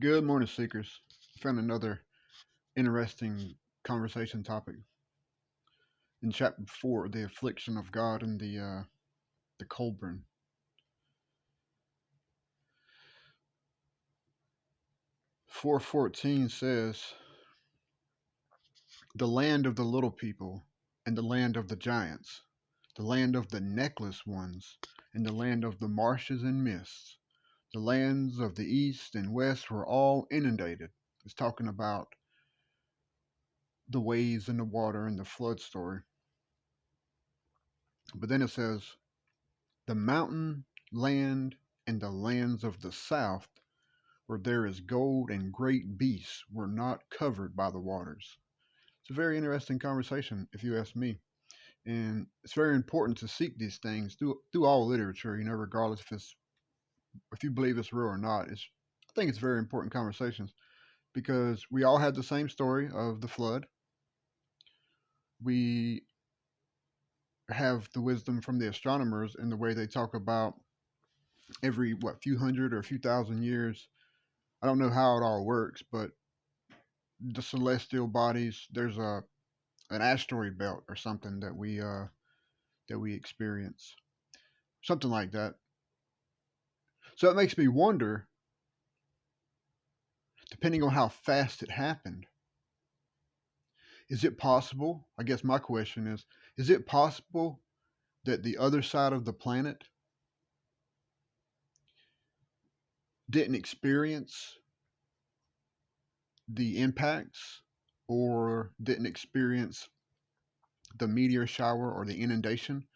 Good morning, seekers. Found another interesting conversation topic in chapter 4, the affliction of God and the Kolbrin. 4:14 says, "The land of the little people, and the land of the giants, the land of the necklace ones, and the land of the marshes and mists, the lands of the east and west were all inundated." It's talking about the waves and the water and the flood story. But then it says, "The mountain land and the lands of the south, where there is gold and great beasts, were not covered by the waters." It's a very interesting conversation, if you ask me. And it's very important to seek these things through all literature, regardless if you believe it's real or not. I think it's very important conversations because we all had the same story of the flood. We have the wisdom from the astronomers in the way they talk about every few hundred or a few thousand years. I don't know how it all works, but the celestial bodies, there's an asteroid belt or something that we experience, something like that. So it makes me wonder, depending on how fast it happened, is it possible? I guess my question is it possible that the other side of the planet didn't experience the impacts or didn't experience the meteor shower or the inundation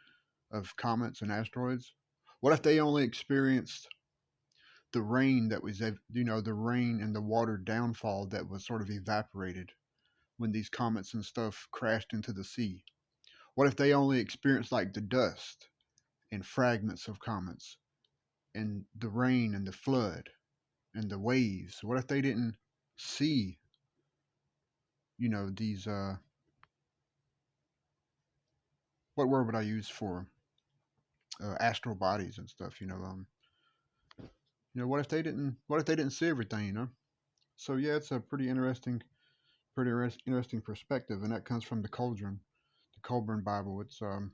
of comets and asteroids? What if they only experienced the rain that was, the rain and the water downfall that was sort of evaporated when these comets and stuff crashed into the sea? What if they only experienced like the dust and fragments of comets and the rain and the flood and the waves? What if they didn't see, these, what word would I use for astral bodies and stuff? What if they didn't see everything? So yeah, it's a pretty interesting perspective, and that comes from the Kolbrin Bible. It's the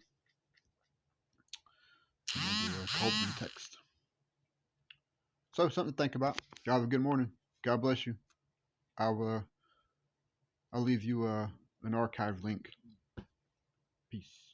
Kolbrin text. So something to think about. Y'all have a good morning. God bless you. I'll I'll leave you an archive link. Peace.